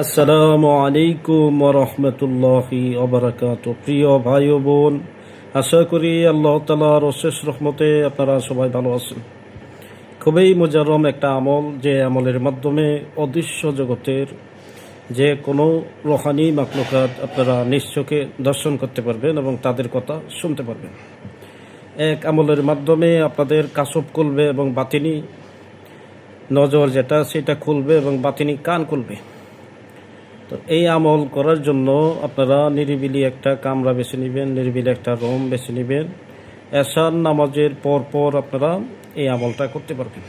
আসসালামু আলাইকুম রহমতুল্লাহি ওবারাকাতুহু। প্রিয় ভাই ও বোন, আশা করি আল্লাহ তাআলার অশেষ রহমতে আপনারা সবাই ভালো আছেন। খুবই মুজাররম একটা আমল, যে আমলের মাধ্যমে অদৃশ্য জগতের যে কোনো রুহানি মাখলুকাত আপনারা নিশ্চয়কে দর্শন করতে পারবেন এবং তাদের কথা শুনতে পারবেন। এক আমলের মাধ্যমে আপনাদের কাসব খুলবে এবং বাতিনি নজর যেটা সেটা খুলবে এবং বাতিনি কান খুলবে। তো এই আমল করার জন্য আপনারা নিরিবিলি একটা কামরা বেছে নেবেন, নিরিবিলি একটা রুম বেছে নেবেন। এশার নামাজের পর আপনারা এই আমলটা করতে পারবেন।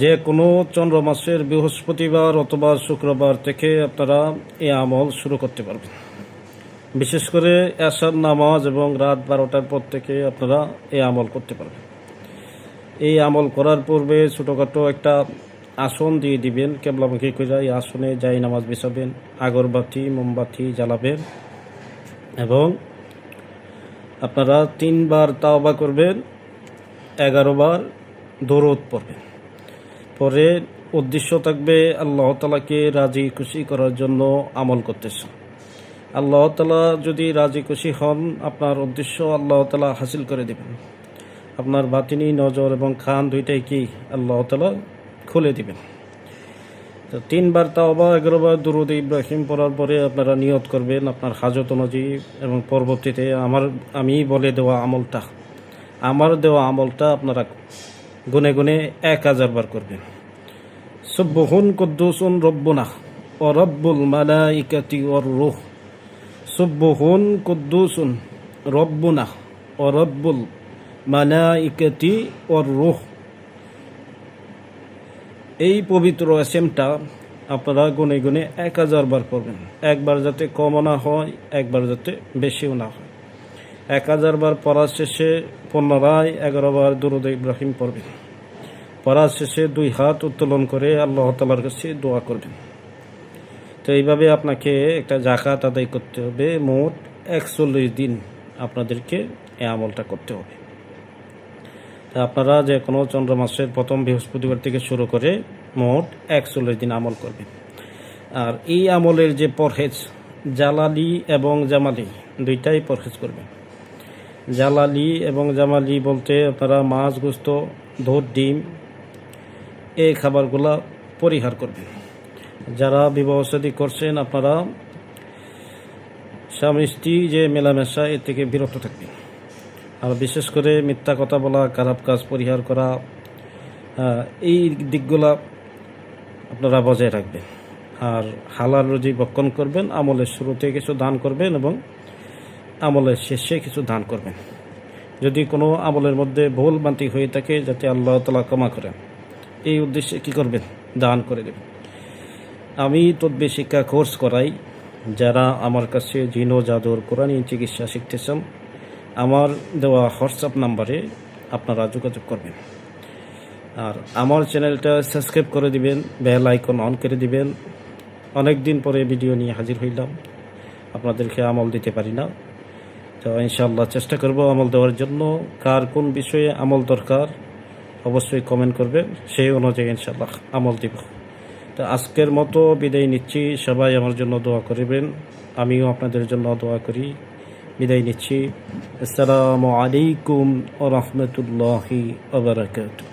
যে কোনো চন্দ্র মাসের বৃহস্পতিবার অথবা শুক্রবার থেকে আপনারা এই আমল শুরু করতে পারবেন। বিশেষ করে এশার নামাজ এবং রাত 12টার পর থেকে আপনারা এই আমল করতে পারবেন। এই আমল করার পূর্বে ছোটোখাটো একটা আসন দিয়ে দিবেন, কেবলামুখী করে এই আসনে যাই নামাজ বিছাবেন, আগরবাতি মোমবাতি জ্বালাবেন এবং আপনারা 3 বার তাওবা করবেন, 11 বার দরুদ পড়বেন। পরে উদ্দেশ্য থাকবে আল্লাহ তাআলাকে রাজি খুশি করার জন্য আমল করতেছে। আল্লাহ তাআলা যদি রাজি খুশি হন, আপনার উদ্দেশ্য আল্লাহ তাআলা হাসিল করে দেবেন। আপনার বাতিনি নজর এবং কান দুইটাই কি আল্লাহ তাআলা খুলে দিবেন। তো 3 বার তাওবা 11 বার দুরুদ ইব্রাহিম পড়ার পরে আপনারা নিয়ত করবেন আপনার হাজত অনুযায়ী, এবং পরবর্তীতে আমি বলে দেওয়া আমলটা, আমার দেওয়া আমলটা আপনারা গুনে গুনে 1000 বার করবেন। সুবহুন কুদ্দুসুন রব্বুনা ও রব্বুল মালাইকাতি ওয়ার রূহ। সুবহুন কুদ্দুসুন রব্বুনা ও রব্বুল মালাইকাতি ওয়ার রূহ। এই পবিত্র এসএমটা আপনারা গুনে গুনে 1000 বার করবেন। একবার যাতে কমও না হয়, একবার যাতে বেশিও না হয়। 1000 বার পড়ার শেষে পুনরায় 11 বার দুরূদ ইব্রাহিম পড়বেন। পড়ার শেষে 2 হাত উত্তোলন করে আল্লাহ তাআলার কাছে দোয়া করবেন। তো এইভাবে আপনাকে একটা যাকাত আদায় করতে হবে। মোট 41 দিন আপনাদেরকে এই আমলটা করতে হবে। আপনারা যে কোনো চন্দ্র মাসের প্রথম বৃহস্পতিবার থেকে শুরু করে মোট 41 দিন আমল করবেন। আর এই আমলের যে পরহেজ, জালালি এবং জামালি দুইটাই পরহেজ করবেন। জালালি এবং জামালি বলতে আপনারা মাছ, গোস্ত, দুধ, ডিম এই খাবারগুলা পরিহার করবেন। যারা বিবাহ শাদী করছেন আপনারা স্বামী স্ত্রী যে মেলামেশা এর থেকে বিরত থাকবেন। আর বিশেষ করে মিথ্যা কথা বলা, খারাপ কাজ পরিহার করা, এই দিকগুলা আপনারা বজায় রাখবেন। আর হালাল রুজি ভক্ষণ করবেন। আমলের শুরুতে কিছু দান করবেন এবং আমলের শেষে কিছু দান করবেন। যদি কোনো আমলের মধ্যে ভুল ভ্রান্তি হয়ে থাকে, যাতে আল্লাহ তাআলা ক্ষমা করেন, এই উদ্দেশ্যে কী করবেন? দান করে দেবেন। আমি তদবির শিক্ষা কোর্স করাই। যারা আমার কাছে জিন ও জাদুর কোরআনী চিকিৎসা শিখতে চান, আমার দেওয়া হোয়াটসঅ্যাপ নাম্বারে আপনারা যোগাযোগ করবেন। আর আমার চ্যানেলটা সাবস্ক্রাইব করে দিবেন, বেল আইকন অন করে দিবেন। অনেক দিন পরে ভিডিও নিয়ে হাজির হইলাম, আপনাদেরকে আমল দিতে পারি না। তো ইনশাআল্লাহ চেষ্টা করব আমল দেওয়ার জন্য। কার কোন বিষয়ে আমল দরকার অবশ্যই কমেন্ট করবেন, সেই অনুযায়ী ইনশাআল্লাহ আমল দিব। তো আজকের মতো বিদায় নিচ্ছি। সবাই আমার জন্য দোয়া করবেন, আমিও আপনাদের জন্য দোয়া করি। বিদায় নিচ্ছি। আসসালামু আলাইকুম ওয়া রাহমাতুল্লাহি ওয়া বারাকাতুহু।